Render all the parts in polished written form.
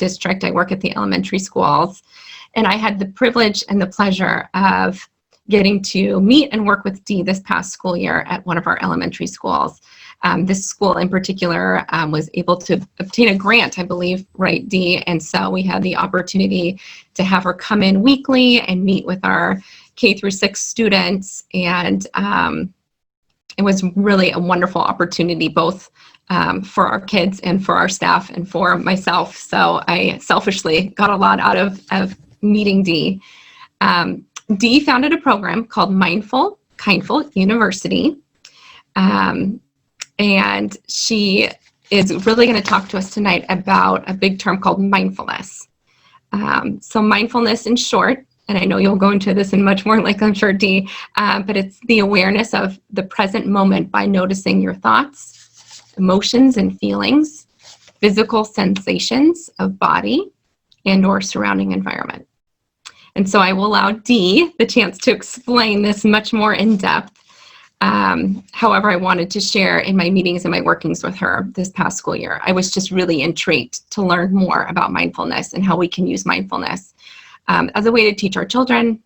district. I work at the elementary schools, and I had the privilege and the pleasure of getting to meet and work with Dee this past school year at one of our elementary schools. This school in particular was able to obtain a grant, I believe, right, Dee? And so we had the opportunity to have her come in weekly and meet with our K through 6 students, and it was really a wonderful opportunity, both for our kids and for our staff and for myself. So I selfishly got a lot out of meeting Dee. Dee founded a program called Kindful YOUniversity. And she is really going to talk to us tonight about a big term called mindfulness. So mindfulness in short, and I know you'll go into this in much more like I'm sure Dee, but it's the awareness of the present moment by noticing your thoughts, emotions and feelings, physical sensations of body and or surrounding environment. And so I will allow Dee the chance to explain this much more in depth. However, I wanted to share in my meetings and my workings with her this past school year. I was just really intrigued to learn more about mindfulness and how we can use mindfulness as a way to teach our children,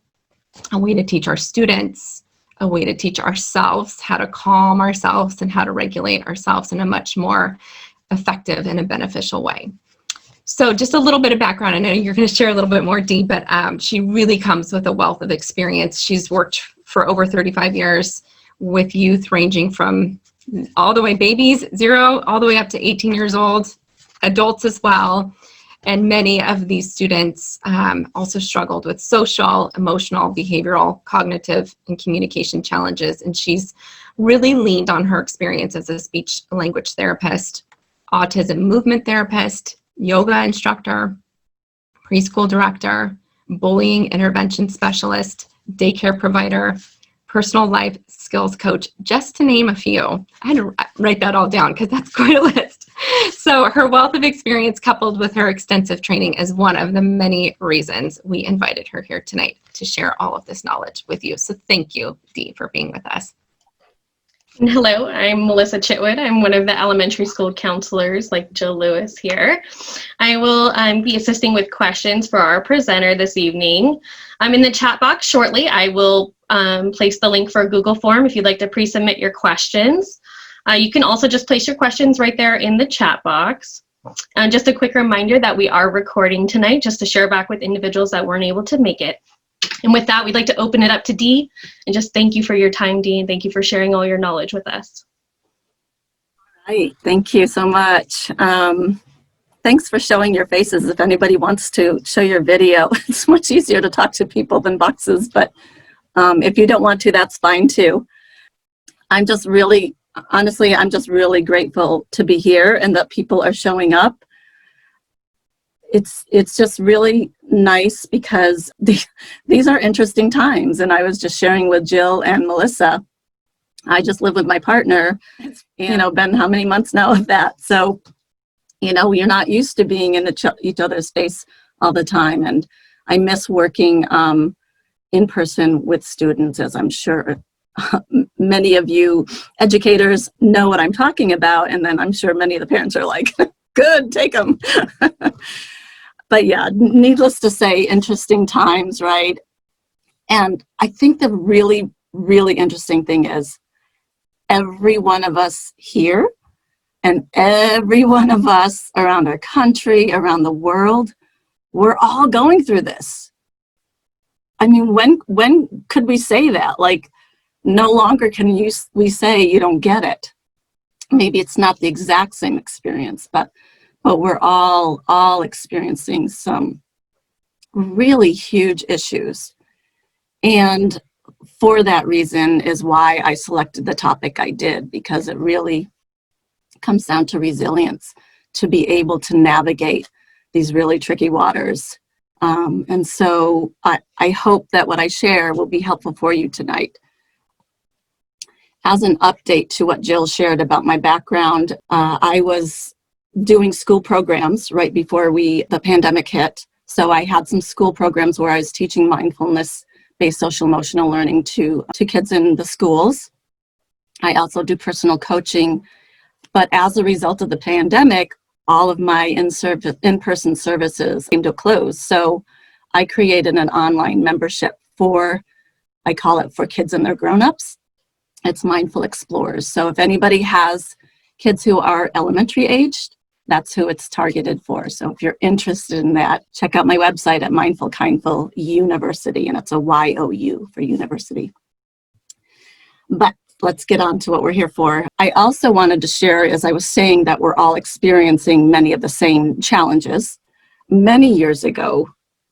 a way to teach our students, a way to teach ourselves how to calm ourselves and how to regulate ourselves in a much more effective and a beneficial way. So just a little bit of background. I know you're going to share a little bit more, Dee, but she really comes with a wealth of experience. She's worked for over 35 years with youth ranging from all the way babies, 0, all the way up to 18 years old, adults as well. And many of these students also struggled with social, emotional, behavioral, cognitive, and communication challenges. And she's really leaned on her experience as a speech language therapist, autism movement therapist, yoga instructor, preschool director, bullying intervention specialist, daycare provider, personal life skills coach, just to name a few. I had to write that all down because that's quite a list. So her wealth of experience coupled with her extensive training is one of the many reasons we invited her here tonight to share all of this knowledge with you. So thank you, Dee, for being with us. Hello, I'm Melissa Chitwood. I'm one of the elementary school counselors like Jill Lewis here. I will be assisting with questions for our presenter this evening. I'm in the chat box shortly. I will place the link for a Google form if you'd like to pre-submit your questions. You can also just place your questions right there in the chat box. Just a quick reminder that we are recording tonight just to share back with individuals that weren't able to make it. And with that, we'd like to open it up to Dee and just thank you for your time, Dee, and thank you for sharing all your knowledge with us. Hi, thank you so much. Thanks for showing your faces. If anybody wants to show your video, it's much easier to talk to people than boxes, but if you don't want to, that's fine too. I'm just really, honestly, I'm just really grateful to be here and that people are showing up. It's just really nice because these are interesting times. And I was just sharing with Jill and Melissa. I just live with my partner, you know, been how many months now of that. So, you know, you're not used to being in each other's space all the time. And I miss working in person with students, as I'm sure many of you educators know what I'm talking about. And then I'm sure many of the parents are like, good, take them. But yeah, needless to say, interesting times, right? And I think the really, really interesting thing is every one of us here and every one of us around our country, around the world, we're all going through this. I mean, when could we say that? Like, no longer can we say you don't get it. Maybe it's not the exact same experience, but we're all experiencing some really huge issues. And for that reason is why I selected the topic I did, because it really comes down to resilience, to be able to navigate these really tricky waters. And so I hope that what I share will be helpful for you tonight. As an update to what Jill shared about my background, I was doing school programs right before the pandemic hit. So I had some school programs where I was teaching mindfulness-based social emotional learning to kids in the schools. I also do personal coaching. But as a result of the pandemic, all of my in-person services came to a close. So I created an online membership I call it for kids and their grown-ups. It's Mindful Explorers. So if anybody has kids who are elementary aged, that's who it's targeted for. So if you're interested in that, check out my website at Kindful YOUniversity, and it's a Y-O-U for university. But let's get on to what we're here for. I also wanted to share, as I was saying, that we're all experiencing many of the same challenges. Many years ago,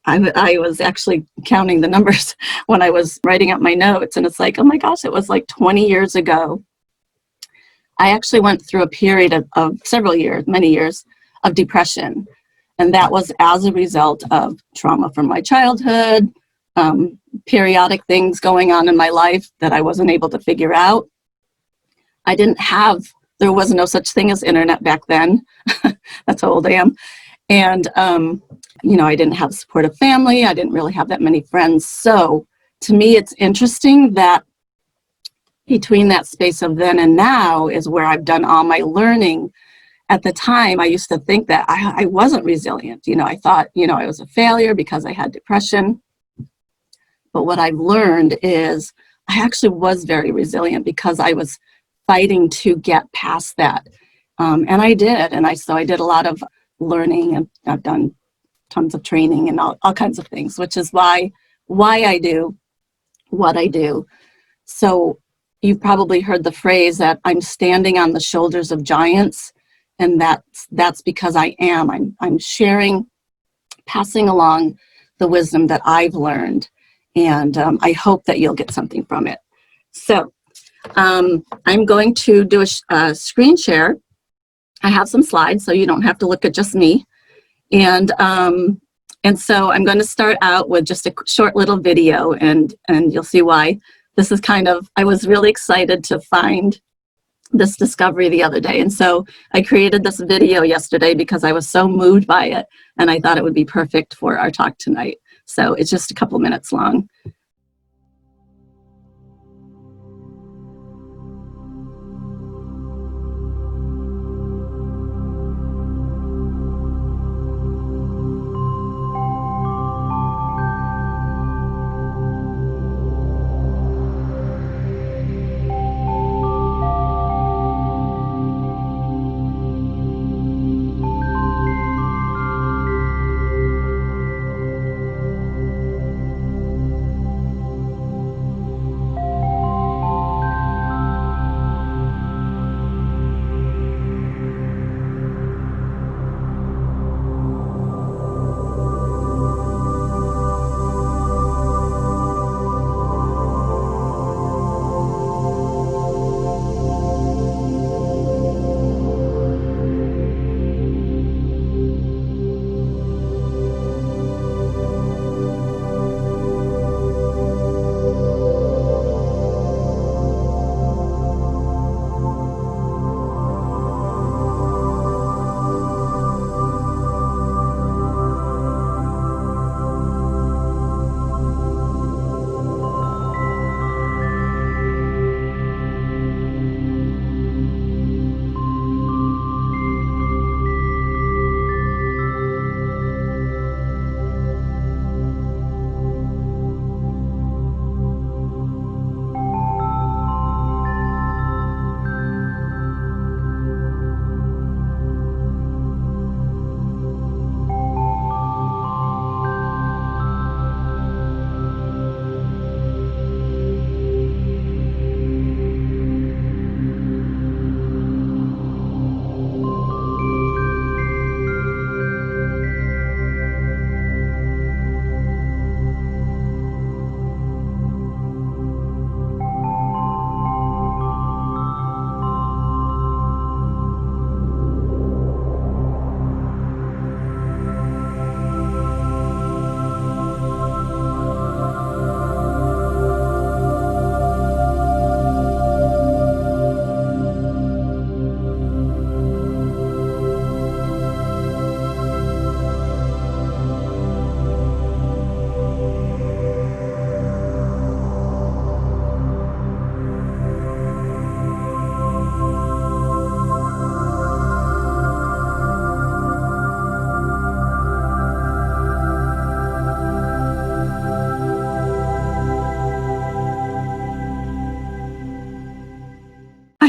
I was actually counting the numbers when I was writing up my notes, and it's like, oh my gosh, it was like 20 years ago. I actually went through a period of several years, many years, of depression. And that was as a result of trauma from my childhood, periodic things going on in my life that I wasn't able to figure out. There was no such thing as internet back then. That's how old I am. And, I didn't have a supportive family. I didn't really have that many friends. So to me, it's interesting that between that space of then and now is where I've done all my learning. At the time, I used to think that I wasn't resilient. I thought, I was a failure because I had depression. But what I've learned is I actually was very resilient because I was fighting to get past that. And I did. And so I did a lot of learning, and I've done tons of training and all kinds of things, which is why I do what I do. So you've probably heard the phrase that I'm standing on the shoulders of giants, and that's because I am. I'm sharing, passing along the wisdom that I've learned, and I hope that you'll get something from it. So I'm going to do a screen share. I have some slides, so you don't have to look at just me. And so I'm going to start out with just a short little video, and you'll see why. This is I was really excited to find this discovery the other day. And so I created this video yesterday because I was so moved by it, and I thought it would be perfect for our talk tonight. So it's just a couple minutes long.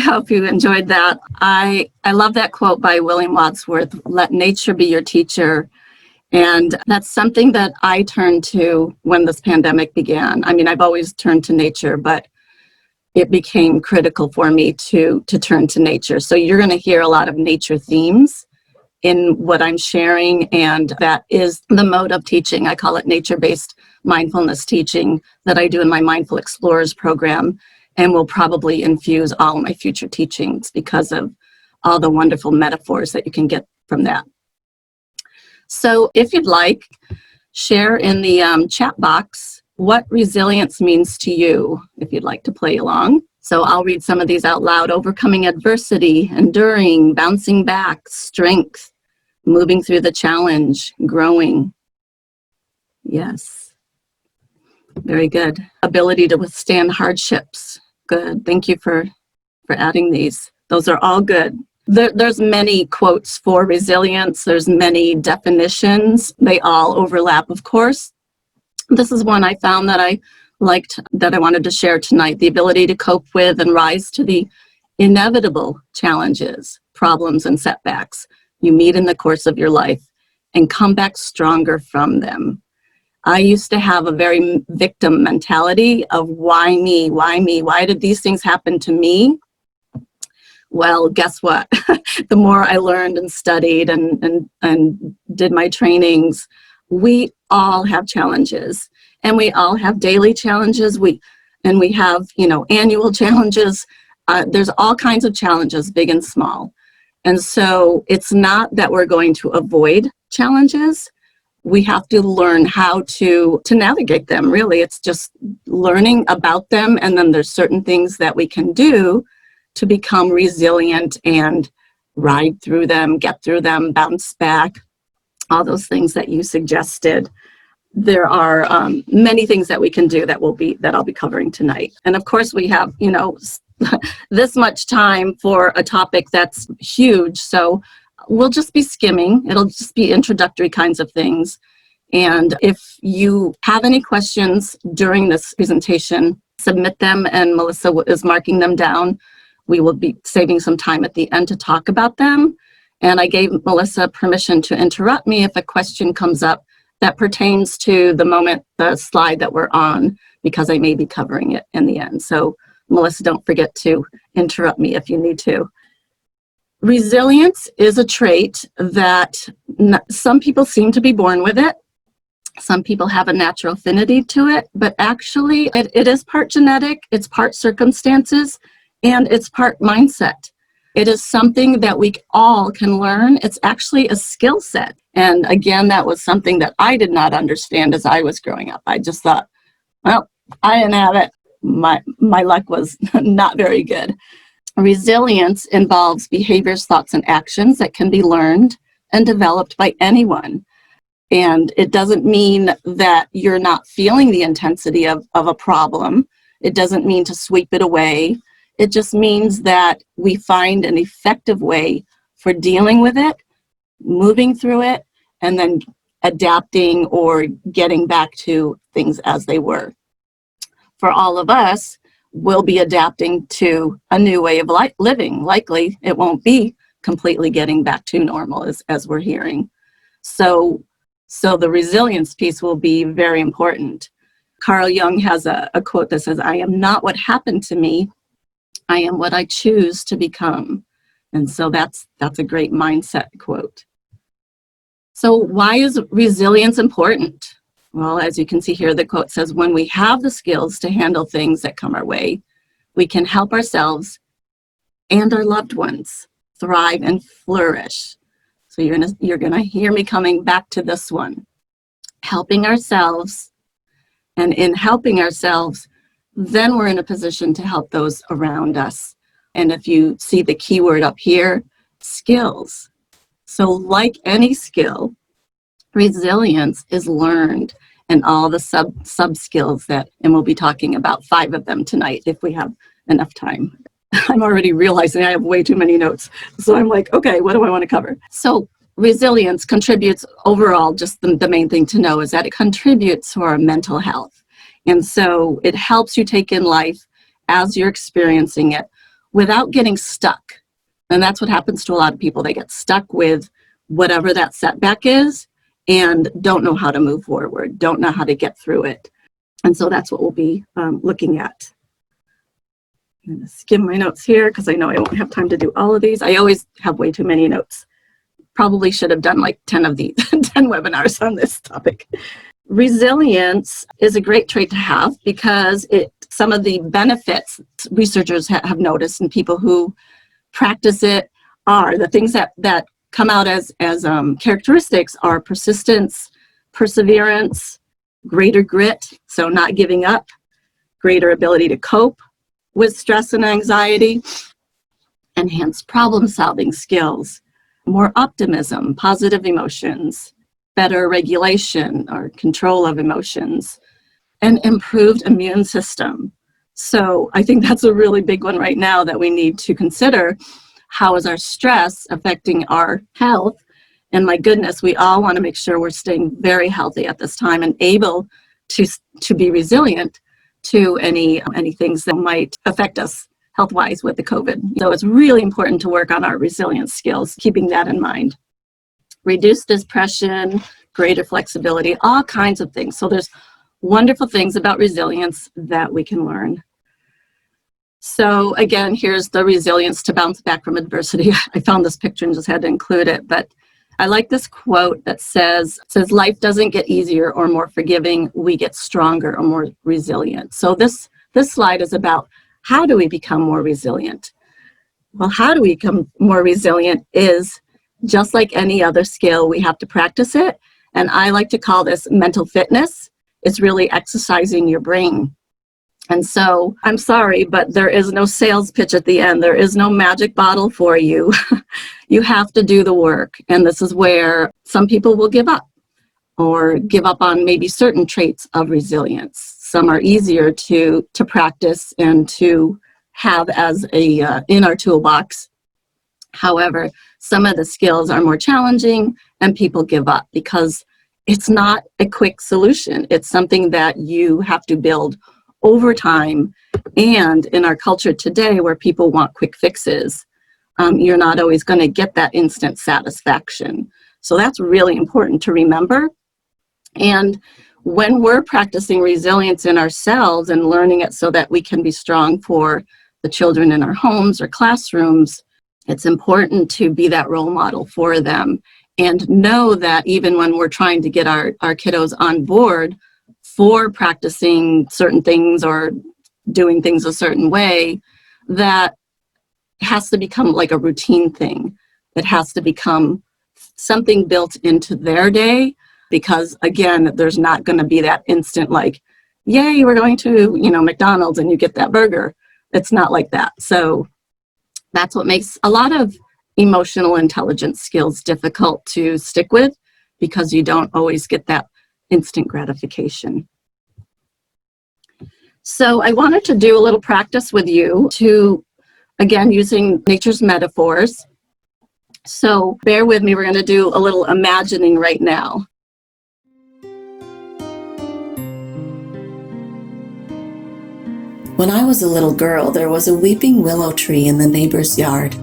hope you enjoyed that. I love that quote by William Wordsworth, "Let nature be your teacher." And that's something that I turned to when this pandemic began. I mean, I've always turned to nature, but it became critical for me to turn to nature. So you're going to hear a lot of nature themes in what I'm sharing, and that is the mode of teaching. I call it nature-based mindfulness teaching that I do in my Mindful Explorers program, and will probably infuse all my future teachings because of all the wonderful metaphors that you can get from that. So if you'd like, share in the chat box what resilience means to you, if you'd like to play along. So I'll read some of these out loud. Overcoming adversity, enduring, bouncing back, strength, moving through the challenge, growing. Yes. Very good. Ability to withstand hardships. Good. Thank you for adding these. Those are all good. There's many quotes for resilience. There's many definitions. They all overlap, of course. This is one I found that I liked, that I wanted to share tonight. The ability to cope with and rise to the inevitable challenges, problems, and setbacks you meet in the course of your life and come back stronger from them. I used to have a very victim mentality of why me? Why did these things happen to me? Well, guess what? The more I learned and studied and did my trainings, we all have challenges, and we all have daily challenges. We have, annual challenges. There's all kinds of challenges, big and small. And so it's not that we're going to avoid challenges. We have to learn how to navigate them, really. It's just learning about them, and then there's certain things that we can do to become resilient and ride through them, get through them, bounce back, all those things that you suggested. There are many things that we can do that I'll be covering tonight. And of course we have, this much time for a topic that's huge. So we'll just be skimming. It'll just be introductory kinds of things. And if you have any questions during this presentation, submit them, and Melissa is marking them down. We will be saving some time at the end to talk about them. And I gave Melissa permission to interrupt me if a question comes up that pertains to the slide that we're on, because I may be covering it in the end. So Melissa, don't forget to interrupt me if you need to. Resilience is a trait that some people seem to be born with it. Some people have a natural affinity to it, but actually it is part genetic, it's part circumstances, and it's part mindset. It is something that we all can learn. It's actually a skill set. And again, that was something that I did not understand as I was growing up. I just thought, well, I didn't have it. My luck was not very good. Resilience involves behaviors, thoughts, and actions that can be learned and developed by anyone. And it doesn't mean that you're not feeling the intensity of a problem. It doesn't mean to sweep it away. It just means that we find an effective way for dealing with it, moving through it, and then adapting or getting back to things as they were. For all of us, we'll be adapting to a new way of living. Likely, it won't be completely getting back to normal as we're hearing. So the resilience piece will be very important. Carl Jung has a quote that says, "I am not what happened to me. I am what I choose to become." And so that's a great mindset quote. So why is resilience important? Well, as you can see here, the quote says, when we have the skills to handle things that come our way, we can help ourselves and our loved ones thrive and flourish. So you're gonna hear me coming back to this one. Helping ourselves, and in helping ourselves, then we're in a position to help those around us. And if you see the keyword up here, skills. So like any skill, resilience is learned, and all the sub skills and we'll be talking about 5 of them tonight if we have enough time. I'm already realizing I have way too many notes. So I'm like, okay, what do I want to cover? So resilience contributes overall, just the main thing to know is that it contributes to our mental health. And so it helps you take in life as you're experiencing it without getting stuck. And that's what happens to a lot of people. They get stuck with whatever that setback is and don't know how to move forward, don't know how to get through it. And so that's what we'll be looking at. I'm going to skim my notes here because I know I won't have time to do all of these. I always have way too many notes. Probably should have done like 10 of these, 10 webinars on this topic. Resilience is a great trait to have because some of the benefits researchers have noticed and people who practice it are the things that come out as characteristics are persistence, perseverance, greater grit, so not giving up, greater ability to cope with stress and anxiety, enhanced problem-solving skills, more optimism, positive emotions, better regulation or control of emotions, and improved immune system. So I think that's a really big one right now that we need to consider. How is our stress affecting our health? And my goodness, we all want to make sure we're staying very healthy at this time and able to be resilient to any things that might affect us health-wise with the COVID. So it's really important to work on our resilience skills, keeping that in mind. Reduced depression, greater flexibility, all kinds of things. So there's wonderful things about resilience that we can learn. So again, here's the resilience to bounce back from adversity. I found this picture and just had to include it, but I like this quote that says, life doesn't get easier or more forgiving, we get stronger or more resilient. So this slide is about how do we become more resilient? Well, how do we become more resilient is just like any other skill, we have to practice it. And I like to call this mental fitness. It's really exercising your brain. And so I'm sorry, but there is no sales pitch at the end. There is no magic bottle for you. You have to do the work. And this is where some people will give up or give up on maybe certain traits of resilience. Some are easier to practice and to have as in our toolbox. However, some of the skills are more challenging and people give up because it's not a quick solution. It's something that you have to build over time. And in our culture today where people want quick fixes, you're not always going to get that instant satisfaction. So that's really important to remember. And when we're practicing resilience in ourselves and learning it so that we can be strong for the children in our homes or classrooms, it's important to be that role model for them and know that even when we're trying to get our kiddos on board for practicing certain things or doing things a certain way, that has to become like a routine thing. It has to become something built into their day because, again, there's not going to be that instant like, yay, we're going to, McDonald's and you get that burger. It's not like that. So that's what makes a lot of emotional intelligence skills difficult to stick with because you don't always get that instant gratification. So I wanted to do a little practice with you to, again, using nature's metaphors. So bear with me, we're going to do a little imagining right now. When I was a little girl, there was a weeping willow tree in the neighbor's yard.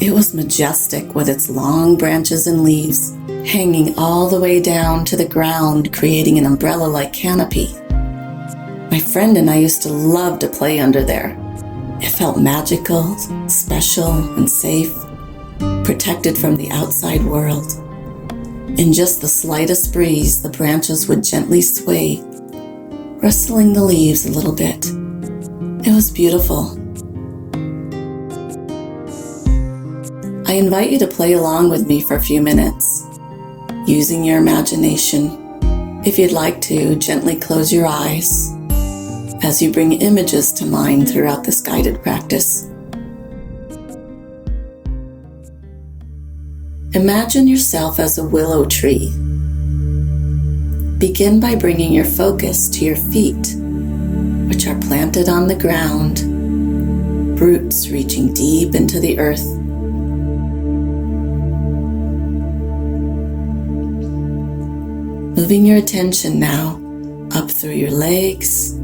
It was majestic with its long branches and leaves, hanging all the way down to the ground, creating an umbrella-like canopy. My friend and I used to love to play under there. It felt magical, special, and safe, protected from the outside world. In just the slightest breeze, the branches would gently sway, rustling the leaves a little bit. It was beautiful. I invite you to play along with me for a few minutes, using your imagination. If you'd like to, gently close your eyes as you bring images to mind throughout this guided practice. Imagine yourself as a willow tree. Begin by bringing your focus to your feet, which are planted on the ground, roots reaching deep into the earth. Moving your attention now up through your legs,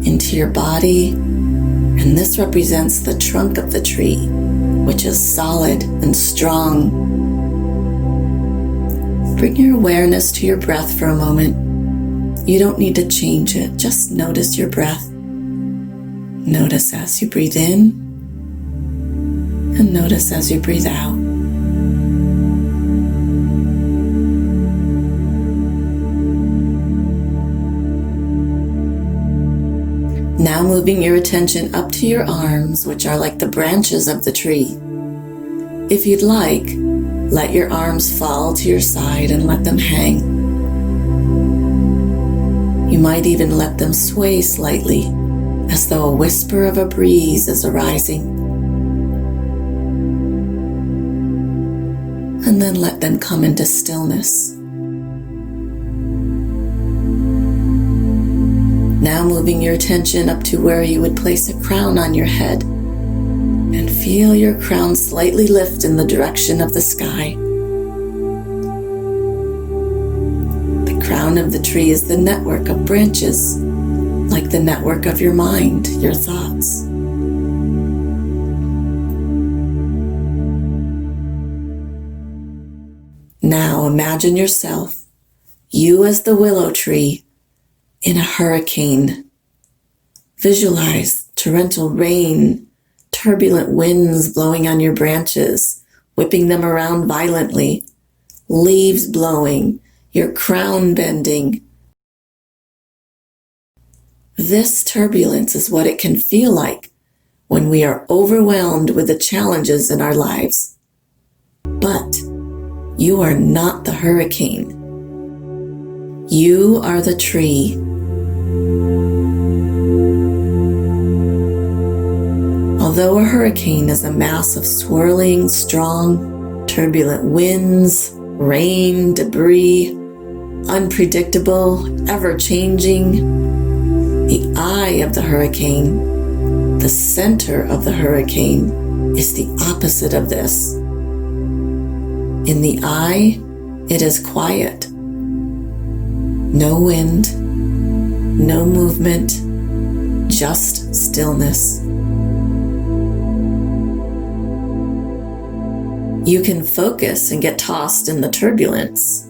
into your body, and And this represents the trunk of the tree, which is solid and strong. Bring your awareness to your breath for a moment. You don't need to change it, just notice your breath. Notice as you breathe in, and notice as you breathe out. Now moving your attention up to your arms, which are like the branches of the tree. If you'd like, let your arms fall to your side and let them hang. You might even let them sway slightly, as though a whisper of a breeze is arising. And then let them come into stillness. Now moving your attention up to where you would place a crown on your head, and feel your crown slightly lift in the direction of the sky. The crown of the tree is the network of branches, like the network of your mind, your thoughts. Now imagine yourself, you as the willow tree, in a hurricane. Visualize torrential rain, turbulent winds blowing on your branches, whipping them around violently, leaves blowing, your crown bending. This turbulence is what it can feel like when we are overwhelmed with the challenges in our lives. But you are not the hurricane. You are the tree. Although a hurricane is a mass of swirling, strong, turbulent winds, rain, debris, unpredictable, ever-changing, the eye of the hurricane, the center of the hurricane, is the opposite of this. In the eye, it is quiet. No wind, no movement, just stillness. You can focus and get tossed in the turbulence,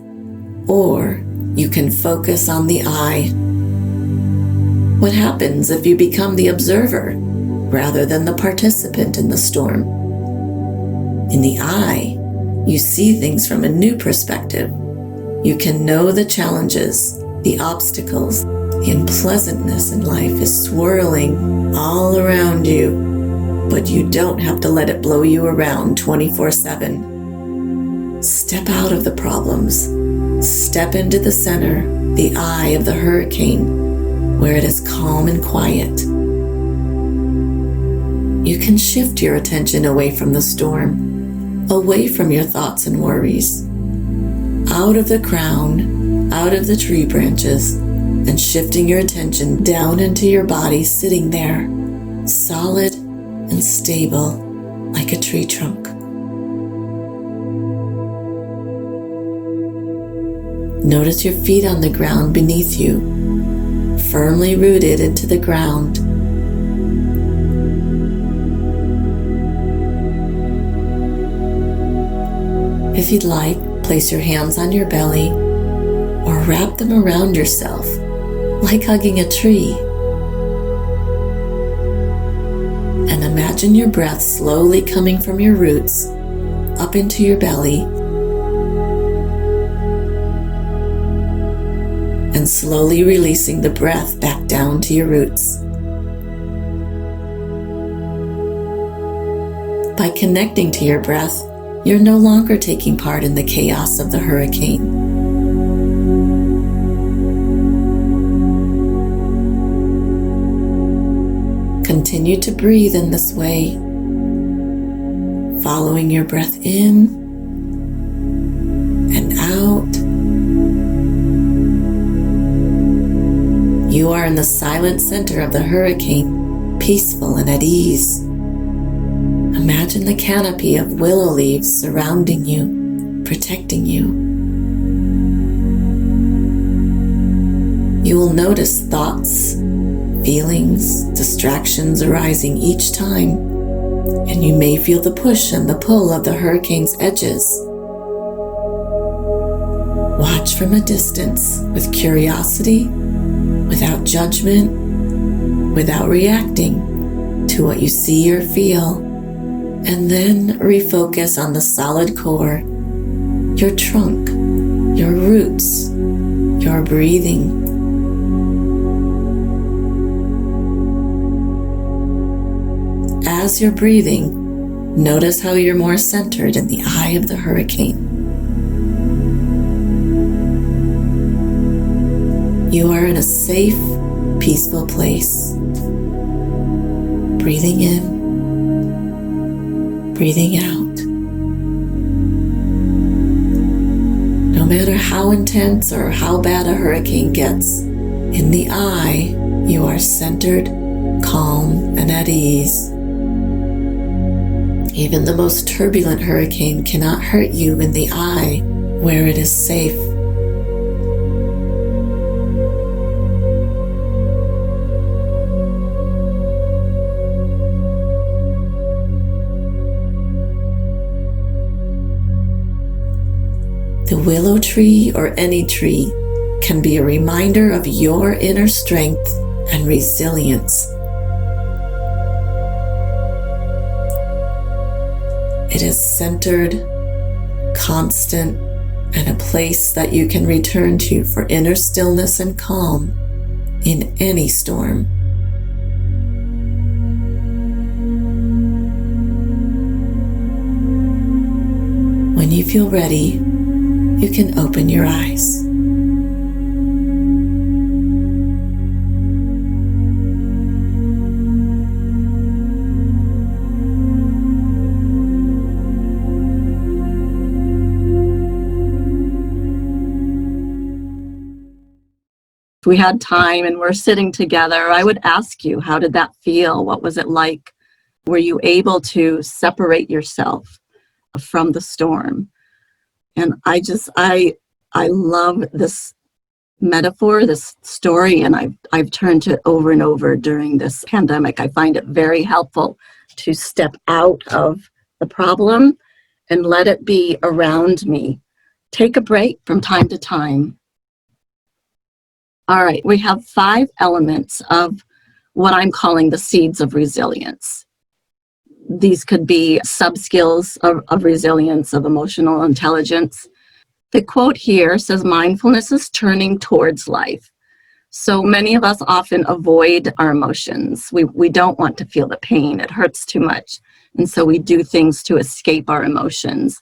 or you can focus on the eye. What happens if you become the observer rather than the participant in the storm? In the eye, you see things from a new perspective. You can know the challenges, the obstacles, the unpleasantness in life is swirling all around you, but you don't have to let it blow you around 24/7. Step out of the problems. Step into the center, the eye of the hurricane, where it is calm and quiet. You can shift your attention away from the storm, away from your thoughts and worries, out of the crown, out of the tree branches, and shifting your attention down into your body, sitting there, solid and stable like a tree trunk. Notice your feet on the ground beneath you, firmly rooted into the ground. If you'd like, place your hands on your belly or wrap them around yourself like hugging a tree. And imagine your breath slowly coming from your roots up into your belly and slowly releasing the breath back down to your roots. By connecting to your breath, you're no longer taking part in the chaos of the hurricane. Continue to breathe in this way, following your breath in and out. You are in the silent center of the hurricane, peaceful and at ease. Imagine the canopy of willow leaves surrounding you, protecting you. You will notice thoughts, feelings, distractions arising each time, and you may feel the push and the pull of the hurricane's edges. Watch from a distance with curiosity, without judgment, without reacting to what you see or feel, and then refocus on the solid core, your trunk, your roots, your breathing. As you're breathing, notice how you're more centered in the eye of the hurricane. You are in a safe, peaceful place. Breathing in, breathing out. No matter how intense or how bad a hurricane gets, in the eye, you are centered, calm, and at ease. Even the most turbulent hurricane cannot hurt you in the eye, where it is safe. The willow tree or any tree can be a reminder of your inner strength and resilience. It is centered, constant, and a place that you can return to for inner stillness and calm in any storm. When you feel ready, you can open your eyes. If we had time and we're sitting together, I would ask you, how did that feel? What was it like? Were you able to separate yourself from the storm? And I love this metaphor, this story, and I've turned to it over and over during this pandemic. I find it very helpful to step out of the problem and let it be around me. Take a break from time to time. All right, we have 5 elements of what I'm calling the seeds of resilience. These could be sub-skills of resilience, of emotional intelligence. The quote here says, mindfulness is turning towards life. So many of us often avoid our emotions. We don't want to feel the pain. It hurts too much. And so we do things to escape our emotions.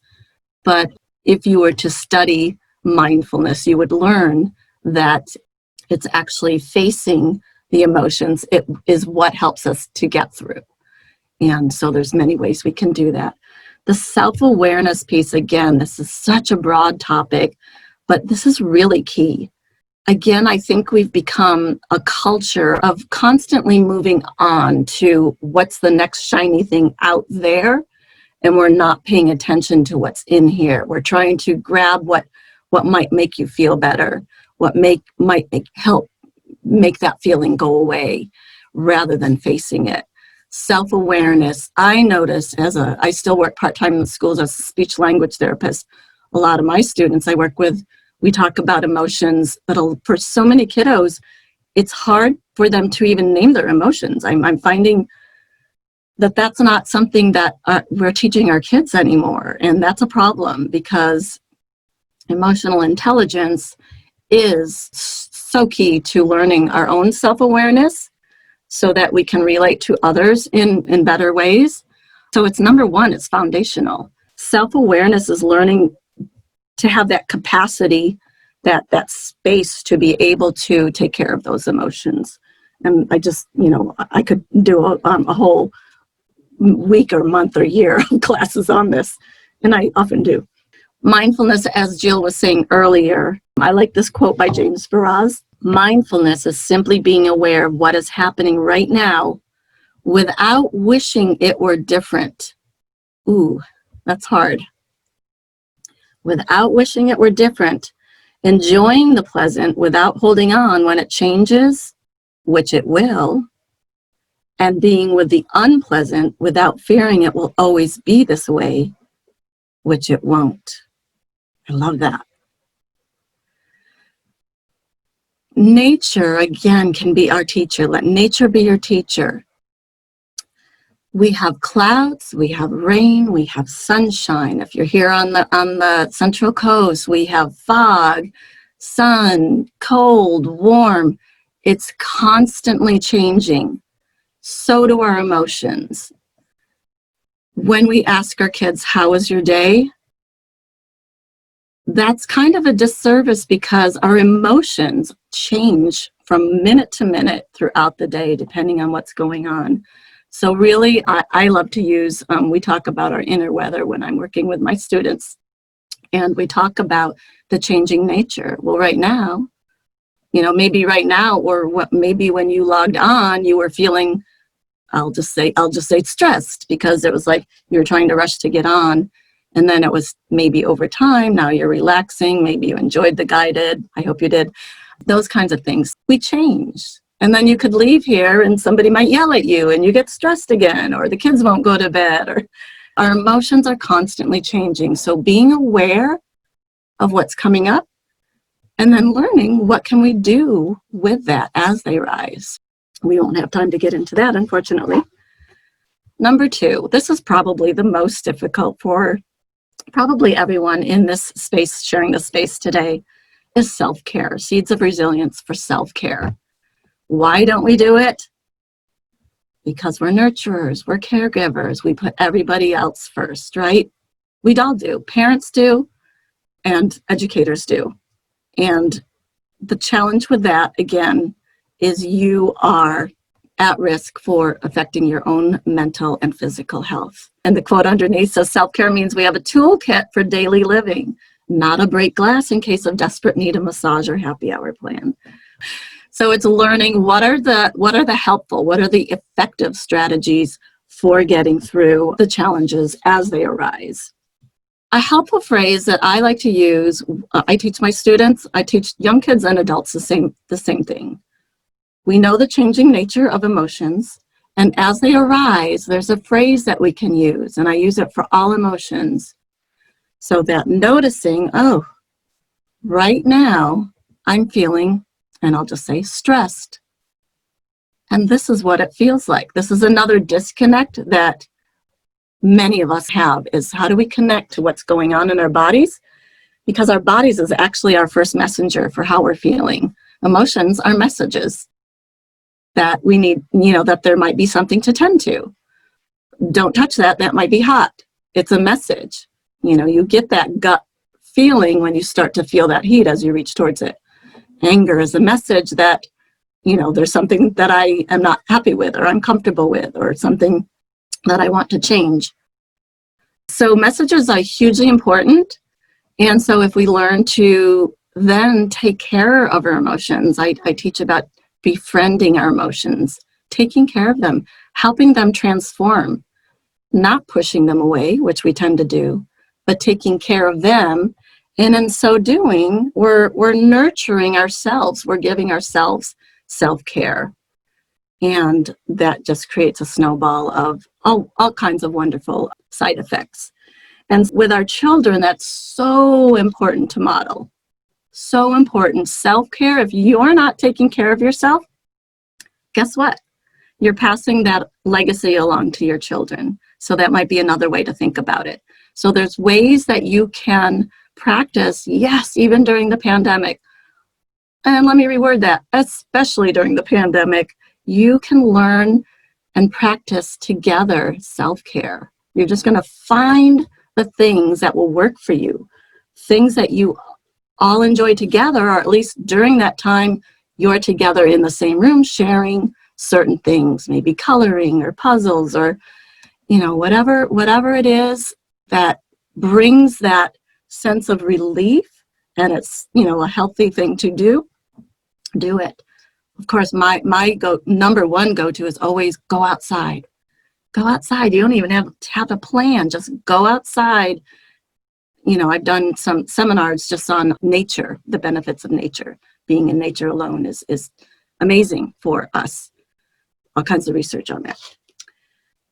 But if you were to study mindfulness, you would learn that it's actually facing the emotions. It is what helps us to get through. And so there's many ways we can do that. The self-awareness piece, again, this is such a broad topic, but this is really key. Again, I think we've become a culture of constantly moving on to what's the next shiny thing out there, and we're not paying attention to what's in here. We're trying to grab what might make you feel better, what might help make that feeling go away, rather than facing it. Self-awareness. I notice I still work part-time in the schools as a speech language therapist. A lot of my students I work with, we talk about emotions, but for so many kiddos, it's hard for them to even name their emotions. I'm finding that that's not something that we're teaching our kids anymore. And that's a problem, because emotional intelligence is so key to learning our own self-awareness so that we can relate to others in better ways. So it's number one, it's foundational. Self-awareness is learning to have that capacity, that space to be able to take care of those emotions. And I could do a whole week or month or year of classes on this, and I often do. Mindfulness, as Jill was saying earlier, I like this quote by James Baraz. Mindfulness is simply being aware of what is happening right now without wishing it were different. Ooh, that's hard. Without wishing it were different, enjoying the pleasant without holding on when it changes which it will, and being with the unpleasant without fearing it will always be this way, which it won't. I love that. Nature, again, can be our teacher. Let nature be your teacher. We have clouds, we have rain, we have sunshine. If you're here on the Central Coast, we have fog, sun, cold, warm. It's constantly changing. So do our emotions. When we ask our kids, how was your day? That's kind of a disservice because our emotions change from minute to minute throughout the day, depending on what's going on. So really, I love to use, we talk about our inner weather when I'm working with my students, and we talk about the changing nature. Well, right now, maybe right now, or maybe when you logged on, you were feeling, I'll just say stressed, because it was like you were trying to rush to get on. And then it was maybe over time, now you're relaxing, maybe you enjoyed the guided, I hope you did, those kinds of things. We change. And then you could leave here and somebody might yell at you and you get stressed again, or the kids won't go to bed, or our emotions are constantly changing. So being aware of what's coming up and then learning what can we do with that as they rise. We won't have time to get into that, unfortunately. Number 2, this is probably the most difficult for probably everyone in this space, sharing this space today, is self-care. Seeds of resilience for self-care. Why don't we do it? Because we're nurturers, we're caregivers, we put everybody else first, right? We all do. Parents do, and educators do. And the challenge with that, again, is you are at risk for affecting your own mental and physical health. And the quote underneath says, self-care means we have a toolkit for daily living, not a break glass in case of desperate need, a massage or happy hour plan. So it's learning what are the helpful, what are the effective strategies for getting through the challenges as they arise. A helpful phrase that I like to use, I teach my students, I teach young kids and adults the same thing. We know the changing nature of emotions, and as they arise, there's a phrase that we can use, and I use it for all emotions. So that noticing, oh, right now I'm feeling, and I'll just say stressed. And this is what it feels like. This is another disconnect that many of us have, is how do we connect to what's going on in our bodies? Because our bodies is actually our first messenger for how we're feeling. Emotions are messages that we need, that there might be something to tend to. Don't touch that, that might be hot. It's a message. You get that gut feeling when you start to feel that heat as you reach towards it. Anger is a message that, there's something that I am not happy with or uncomfortable with, or something that I want to change. So messages are hugely important. And so if we learn to then take care of our emotions, I teach about befriending our emotions, taking care of them, helping them transform, not pushing them away, which we tend to do, but taking care of them. And in so doing, we're nurturing ourselves. We're giving ourselves self-care. And that just creates a snowball of all kinds of wonderful side effects. And with our children, that's so important to model. So important. Self-care, if you're not taking care of yourself, guess what? You're passing that legacy along to your children. So that might be another way to think about it. So there's ways that you can practice, yes, even during the pandemic. And let me reword that, especially during the pandemic, you can learn and practice together self-care. You're just going to find the things that will work for you, things that you all enjoy together, or at least during that time you're together in the same room sharing certain things, maybe coloring or puzzles, or whatever it is that brings that sense of relief, and it's a healthy thing to do it. Of course, my number one go-to is always go outside. Go outside. You don't even have a plan. Just go outside. I've done some seminars just on nature, the benefits of nature. Being in nature alone is amazing for us. All kinds of research on that.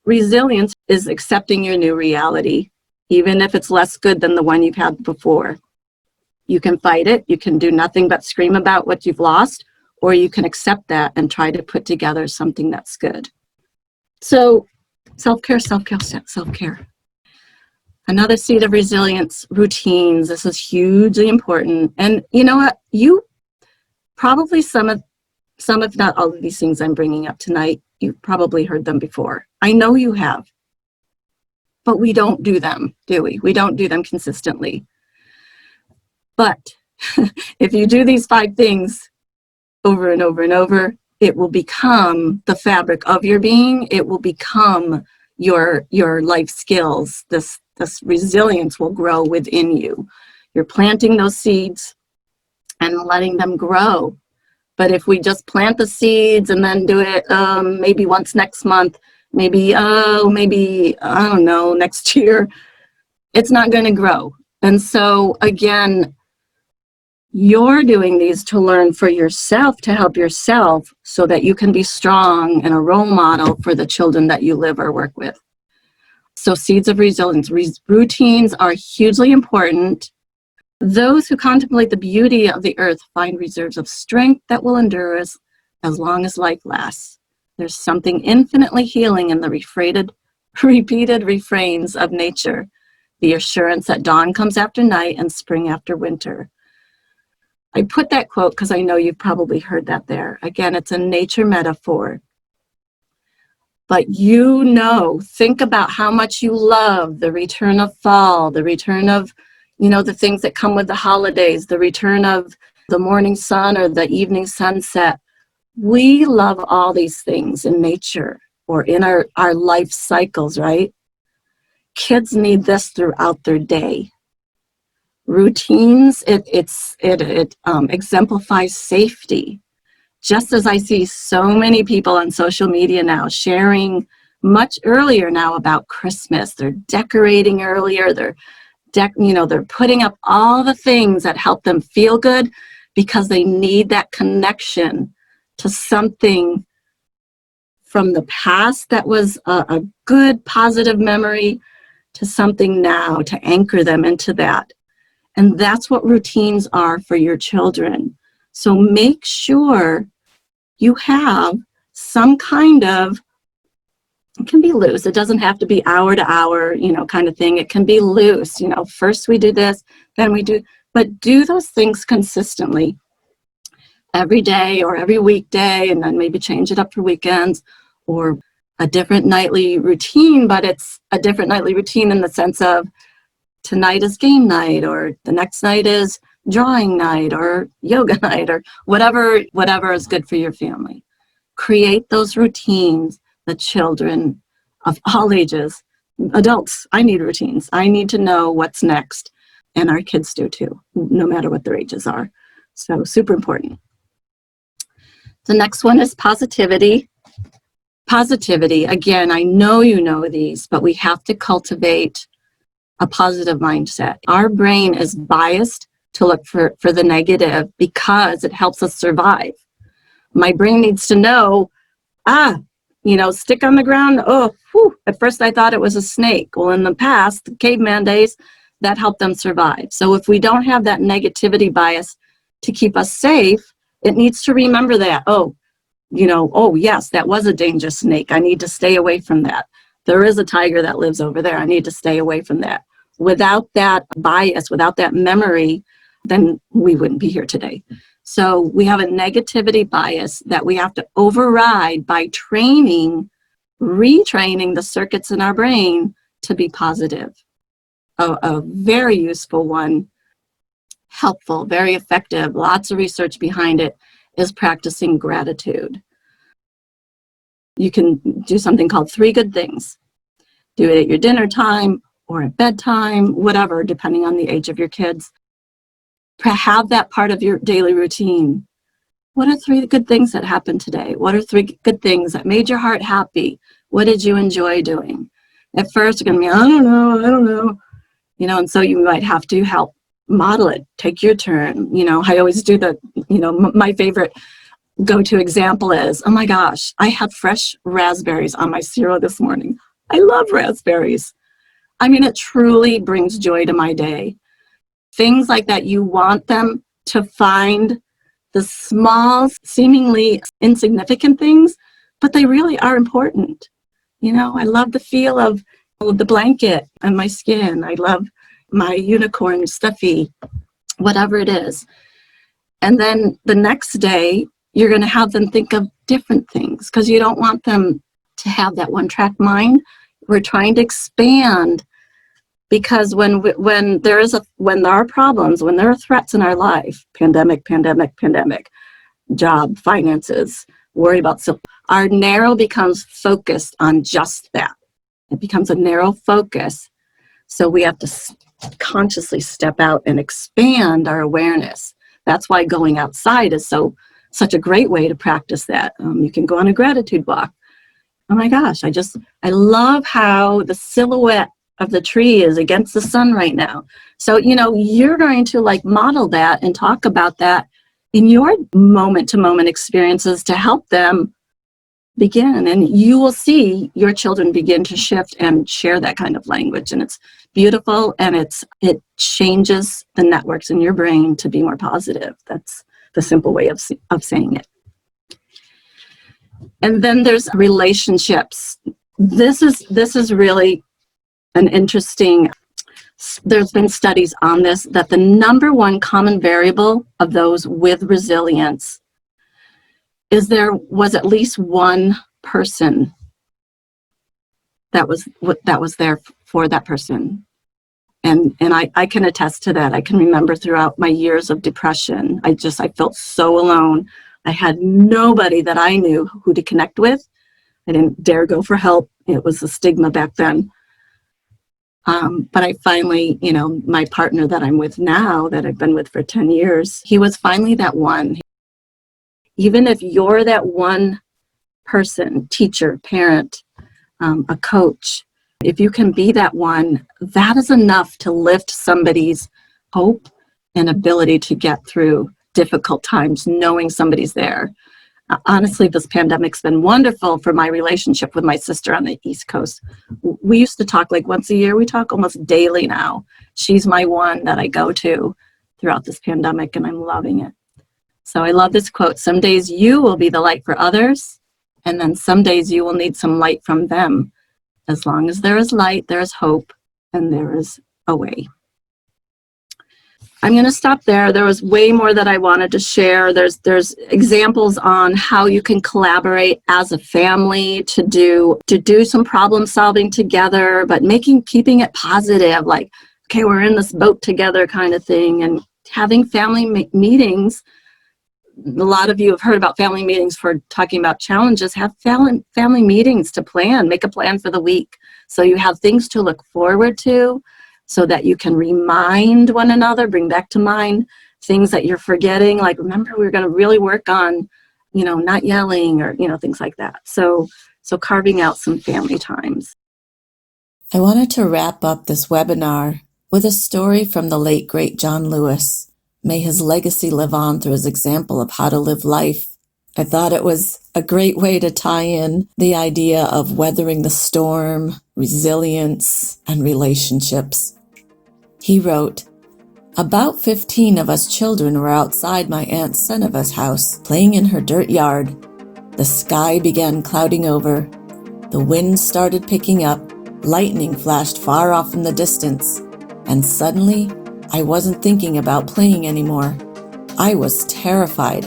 Resilience is accepting your new reality, even if it's less good than the one you've had before. You can fight it. You can do nothing but scream about what you've lost, or you can accept that and try to put together something that's good. So self-care, self-care, self-care. Another seed of resilience, routines. This is hugely important. And you know what? You probably some, if not all of these things I'm bringing up tonight, you've probably heard them before. I know you have. But we don't do them, do we? We don't do them consistently. But if you do these 5 things over and over and over, it will become the fabric of your being. It will become your life skills. This resilience will grow within you. You're planting those seeds and letting them grow. But if we just plant the seeds and then do it maybe once next month, maybe, I don't know, next year, it's not going to grow. And so again, you're doing these to learn for yourself, to help yourself so that you can be strong and a role model for the children that you live or work with. So seeds of resilience. Routines are hugely important. Those who contemplate the beauty of the earth find reserves of strength that will endure as long as life lasts. There's something infinitely healing in the repeated refrains of nature. The assurance that dawn comes after night and spring after winter. I put that quote because I know you've probably heard that there. Again, it's a nature metaphor. But think about how much you love the return of fall, the return of, the things that come with the holidays, the return of the morning sun or the evening sunset. We love all these things in nature or in our life cycles, right? Kids need this throughout their day. Routines, it exemplifies safety. Just as I see so many people on social media now sharing much earlier now about Christmas, they're decorating earlier, they're putting up all the things that help them feel good because they need that connection to something from the past that was a good, positive memory to something now to anchor them into that. And that's what routines are for your children. So make sure you have some kind of, it can be loose. It doesn't have to be hour to hour, kind of thing. It can be loose. First we do this, then we do, but do those things consistently every day or every weekday, and then maybe change it up for weekends or a different nightly routine, but it's a different nightly routine in the sense of tonight is game night or the next night is drawing night or yoga night or whatever is good for your family. Create those routines. The children of all ages, adults, I need routines. I need to know what's next. And our kids do too, no matter what their ages are. So super important. The next one is positivity. Positivity, again, I know you know these, but we have to cultivate a positive mindset. Our brain is biased to look for the negative because it helps us survive. My brain needs to know, stick on the ground. Oh, whew. At first I thought it was a snake. Well, in the past, the caveman days, that helped them survive. So if we don't have that negativity bias to keep us safe, it needs to remember that, oh yes, that was a dangerous snake. I need to stay away from that. There is a tiger that lives over there. I need to stay away from that. Without that bias, without that memory, then we wouldn't be here today. So we have a negativity bias that we have to override by retraining the circuits in our brain to be positive. A very useful one, helpful, very effective, lots of research behind it, is practicing gratitude. You can do something called 3 good things. Do it at your dinner time or at bedtime, whatever, depending on the age of your kids. Have that part of your daily routine. What are 3 good things that happened today? What are 3 good things that made your heart happy? What did you enjoy doing? At first, you're going to be, I don't know. And so you might have to help model it. Take your turn. I always do my favorite go-to example is, oh my gosh, I had fresh raspberries on my cereal this morning. I love raspberries. I mean, it truly brings joy to my day. Things like that, you want them to find the small, seemingly insignificant things, but they really are important. You know, I love the feel of the blanket on my skin. I love my unicorn stuffy, whatever it is. And then the next day, you're going to have them think of different things because you don't want them to have that one-track mind. We're trying to expand, because when there are problems, when there are threats in our life, pandemic, job, finances, worry about our narrow becomes focused on just that. It becomes a narrow focus. So we have to consciously step out and expand our awareness. That's why going outside is such a great way to practice that. You can go on a gratitude walk. Oh my gosh, I love how the silhouette of the tree is against the sun right now. So, you know, you're going to like model that and talk about that in your moment-to-moment experiences to help them begin. And you will see your children begin to shift and share that kind of language. And it's beautiful, and it changes the networks in your brain to be more positive. That's the simple way of saying it. And then there's relationships. This is really an interesting, there's been studies on this, that the number one common variable of those with resilience is there was at least one person that was there for that person. And I can attest to that. I can remember throughout my years of depression, I felt so alone. I had nobody that I knew who to connect with. I didn't dare go for help. It was a stigma back then. But I finally, you know, my partner that I'm with now, that I've been with for 10 years, he was finally that one. Even if you're that one person, teacher, parent, a coach, if you can be that one, that is enough to lift somebody's hope and ability to get through difficult times, knowing somebody's there. Honestly, this pandemic's been wonderful for my relationship with my sister on the East Coast. We used to talk like once a year. We talk almost daily now. She's my one that I go to throughout this pandemic, and I'm loving it. So I love this quote: some days you will be the light for others, and then some days you will need some light from them. As long as there is light, there is hope, and there is a way. I'm going to stop there. There was way more that I wanted to share. There's examples on how you can collaborate as a family to do some problem solving together, but keeping it positive, like, okay, we're in this boat together kind of thing, and having family meetings. A lot of you have heard about family meetings for talking about challenges. Have family meetings to make a plan for the week, so you have things to look forward to, so that you can remind one another, bring back to mind things that you're forgetting. Like, remember, we're going to really work on, you know, not yelling, or, you know, things like that. So carving out some family times. I wanted to wrap up this webinar with a story from the late, great John Lewis. May his legacy live on through his example of how to live life. I thought it was a great way to tie in the idea of weathering the storm, resilience, and relationships. He wrote, "About 15 of us children were outside my Aunt Seneva's house, playing in her dirt yard. The sky began clouding over. The wind started picking up. Lightning flashed far off in the distance. And suddenly, I wasn't thinking about playing anymore. I was terrified.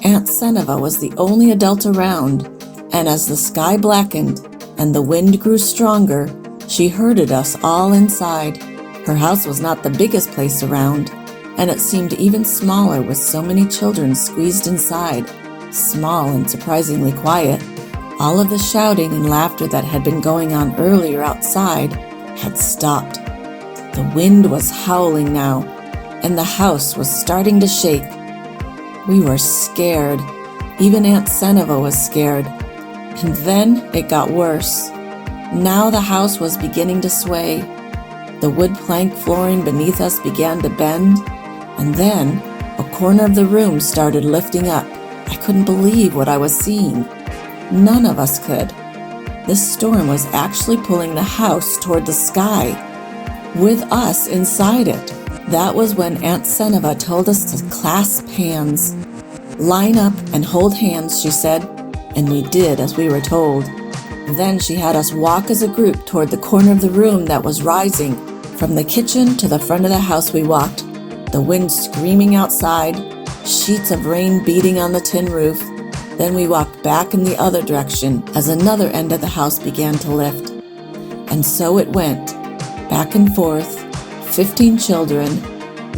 Aunt Seneva was the only adult around, and as the sky blackened and the wind grew stronger, she herded us all inside. Her house was not the biggest place around, and it seemed even smaller with so many children squeezed inside, small and surprisingly quiet. All of the shouting and laughter that had been going on earlier outside had stopped. The wind was howling now, and the house was starting to shake. We were scared. Even Aunt Seneva was scared. And then it got worse. Now the house was beginning to sway. The wood plank flooring beneath us began to bend, and then a corner of the room started lifting up. I couldn't believe what I was seeing. None of us could. This storm was actually pulling the house toward the sky, with us inside it. That was when Aunt Seneva told us to clasp hands. Line up and hold hands, she said, and we did as we were told. Then she had us walk as a group toward the corner of the room that was rising. From the kitchen to the front of the house we walked, the wind screaming outside, sheets of rain beating on the tin roof. Then we walked back in the other direction as another end of the house began to lift. And so it went, back and forth, 15 children,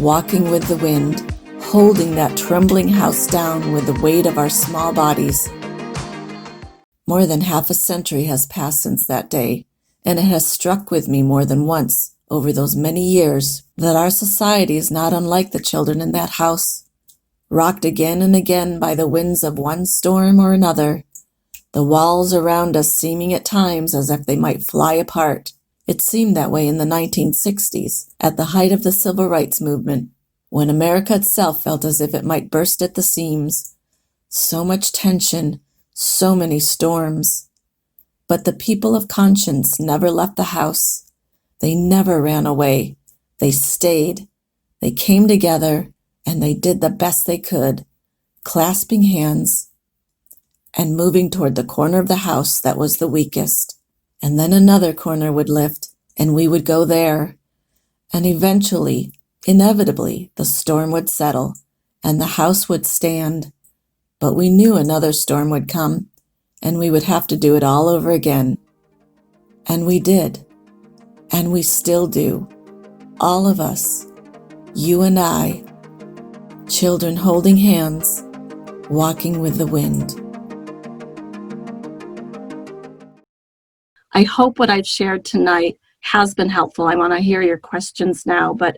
walking with the wind, holding that trembling house down with the weight of our small bodies. More than half a century has passed since that day, and it has struck with me more than once over those many years that our society is not unlike the children in that house, rocked again and again by the winds of one storm or another, the walls around us seeming at times as if they might fly apart. It seemed that way in the 1960s, at the height of the Civil Rights Movement, when America itself felt as if it might burst at the seams. So much tension, so many storms. But the people of conscience never left the house. They never ran away. They stayed. They came together, and they did the best they could, clasping hands and moving toward the corner of the house that was the weakest. And then another corner would lift, and we would go there. And eventually, inevitably, the storm would settle, and the house would stand. But we knew another storm would come, and we would have to do it all over again. And we did. And we still do. All of us, you and I, children holding hands, walking with the wind. I hope what I've shared tonight has been helpful. I want to hear your questions now, but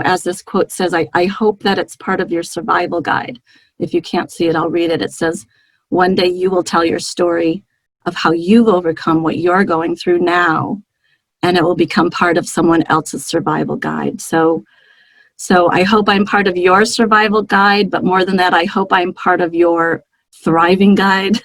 as this quote says, I hope that it's part of your survival guide. If you can't see it, I'll read it. It says, one day you will tell your story of how you've overcome what you're going through now, and it will become part of someone else's survival guide. So I hope I'm part of your survival guide, but more than that, I hope I'm part of your thriving guide.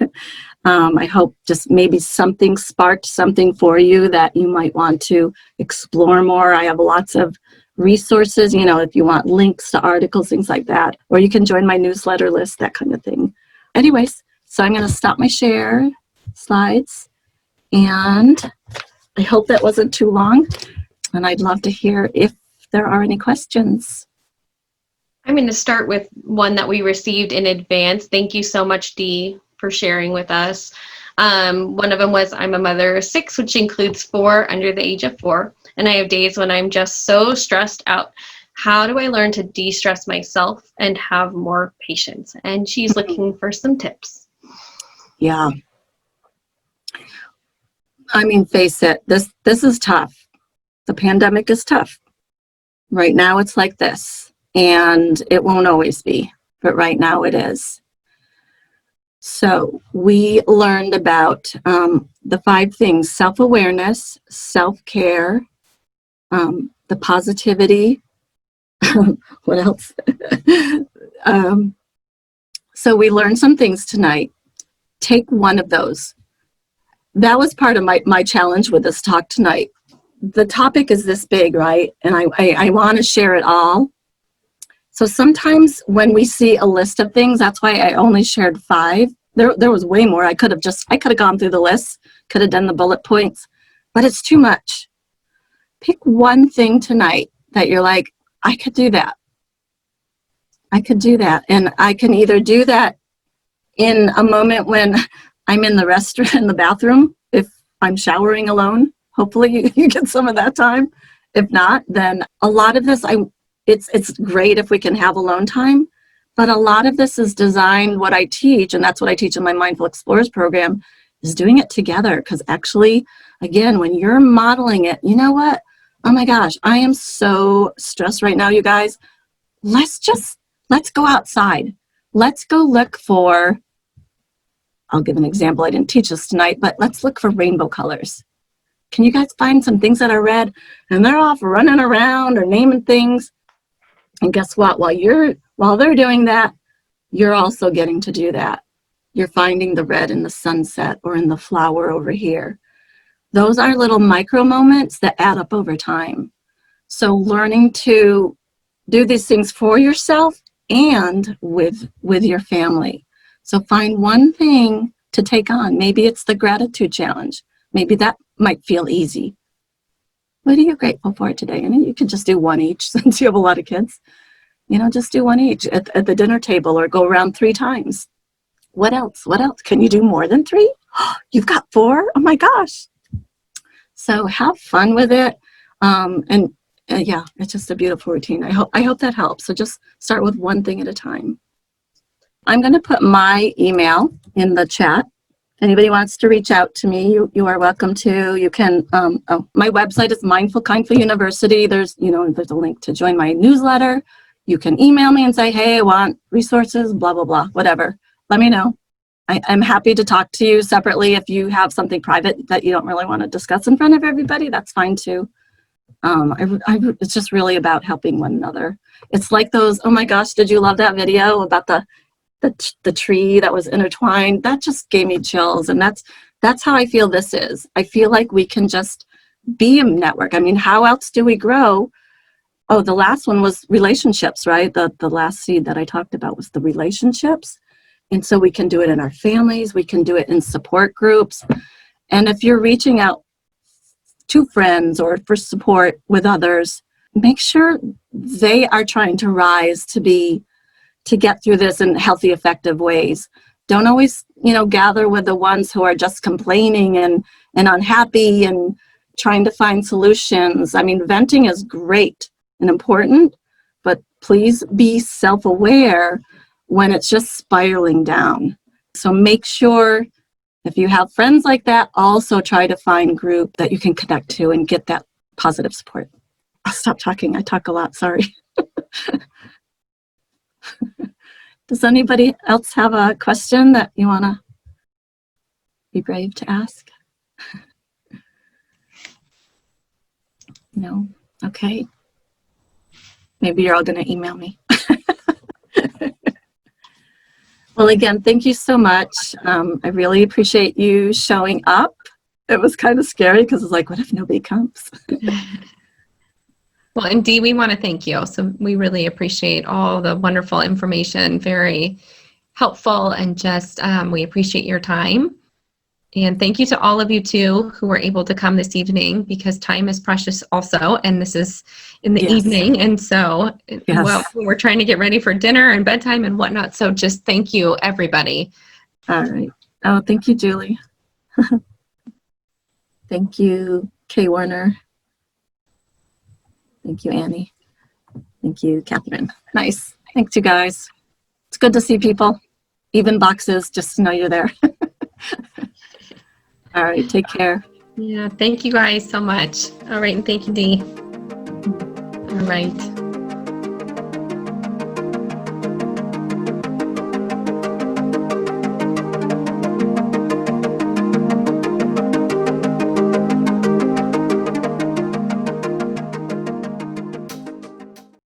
I hope just maybe something sparked something for you that you might want to explore more. I have lots of resources, if you want links to articles, things like that, or you can join my newsletter list, that kind of thing. Anyways, so I'm going to stop my share slides, and I hope that wasn't too long, and I'd love to hear if there are any questions. I'm going to start with one that we received in advance. Thank you so much, Dee, for sharing with us. One of them was, I'm a mother of 6, which includes 4 under the age of 4, and I have days when I'm just so stressed out. How do I learn to de-stress myself and have more patience? And she's looking for some tips. Yeah. I mean, face it, this is tough. The pandemic is tough. Right now it's like this, and it won't always be, but right now it is. So we learned about the 5 things: self-awareness, self-care, the positivity. What else? So we learned some things tonight. Take one of those. That was part of my challenge with this talk tonight. The topic is this big, right? And I want to share it all. So sometimes when we see a list of things, that's why I only shared 5. There was way more. I could have gone through the list, could have done the bullet points, but it's too much. Pick one thing tonight that you're like, I could do that. I could do that. And I can either do that in a moment when I'm in the restroom, in the bathroom, if I'm showering alone. Hopefully you get some of that time. If not, then a lot of this, it's great if we can have alone time, but a lot of this is designed, what I teach, and that's what I teach in my Mindful Explorers program, is doing it together. Because actually, again, when you're modeling it, you know what? Oh my gosh, I am so stressed right now, you guys. Let's go outside. Let's go look for, I'll give an example. I didn't teach this tonight, but let's look for rainbow colors. Can you guys find some things that are red? And they're off running around or naming things. And guess what? While they're doing that, you're also getting to do that. You're finding the red in the sunset or in the flower over here. Those are little micro moments that add up over time. So learning to do these things for yourself and with your family. So find one thing to take on. Maybe it's the gratitude challenge. Maybe that might feel easy. What are you grateful for today? And you can just do one each since you have a lot of kids. You know, just do one each at the dinner table, or go around 3 times. What else? What else? Can you do more than 3? You've got 4? Oh my gosh. So have fun with it. Yeah, it's just a beautiful routine. I hope that helps. So just start with one thing at a time. I'm going to put my email in the chat. If anybody wants to reach out to me, you are welcome to. You can, my website is Kindful YOUniversity. There's a link to join my newsletter. You can email me and say, hey, I want resources, blah, blah, blah, whatever. Let me know. I'm happy to talk to you separately. If you have something private that you don't really want to discuss in front of everybody, that's fine too. It's just really about helping one another. It's like those, oh my gosh, did you love that video about the tree that was intertwined? That just gave me chills. And that's how I feel this is. I feel like we can just be a network. I mean, how else do we grow? Oh, the last one was relationships, right? The last seed that I talked about was the relationships. And so we can do it in our families. We can do it in support groups. And if you're reaching out to friends or for support with others, make sure they are trying to rise to get through this in healthy, effective ways. Don't always, gather with the ones who are just complaining and unhappy and trying to find solutions. I mean, venting is great and important, but please be self-aware when it's just spiraling down. So make sure, if you have friends like that, also try to find group that you can connect to and get that positive support. I'll stop talking. I talk a lot. Sorry. Does anybody else have a question that you want to be brave to ask? No? Okay. Maybe you're all going to email me. Well, again, thank you so much. I really appreciate you showing up. It was kind of scary because it's like, what if nobody comes? Well, and Dee, we want to thank you. So we really appreciate all the wonderful information, very helpful, and just we appreciate your time. And thank you to all of you too who were able to come this evening, because time is precious also, and this is in the evening, and so well, we're trying to get ready for dinner and bedtime and whatnot. So just thank you, everybody. All right. Oh, thank you, Julie. Thank you, Kay Warner. Thank you, Annie. Thank you, Catherine. Nice. Thanks, you guys. It's good to see people. Even boxes, just to know you're there. All right, take care. Yeah, thank you guys so much. All right, and thank you, Dee. All right.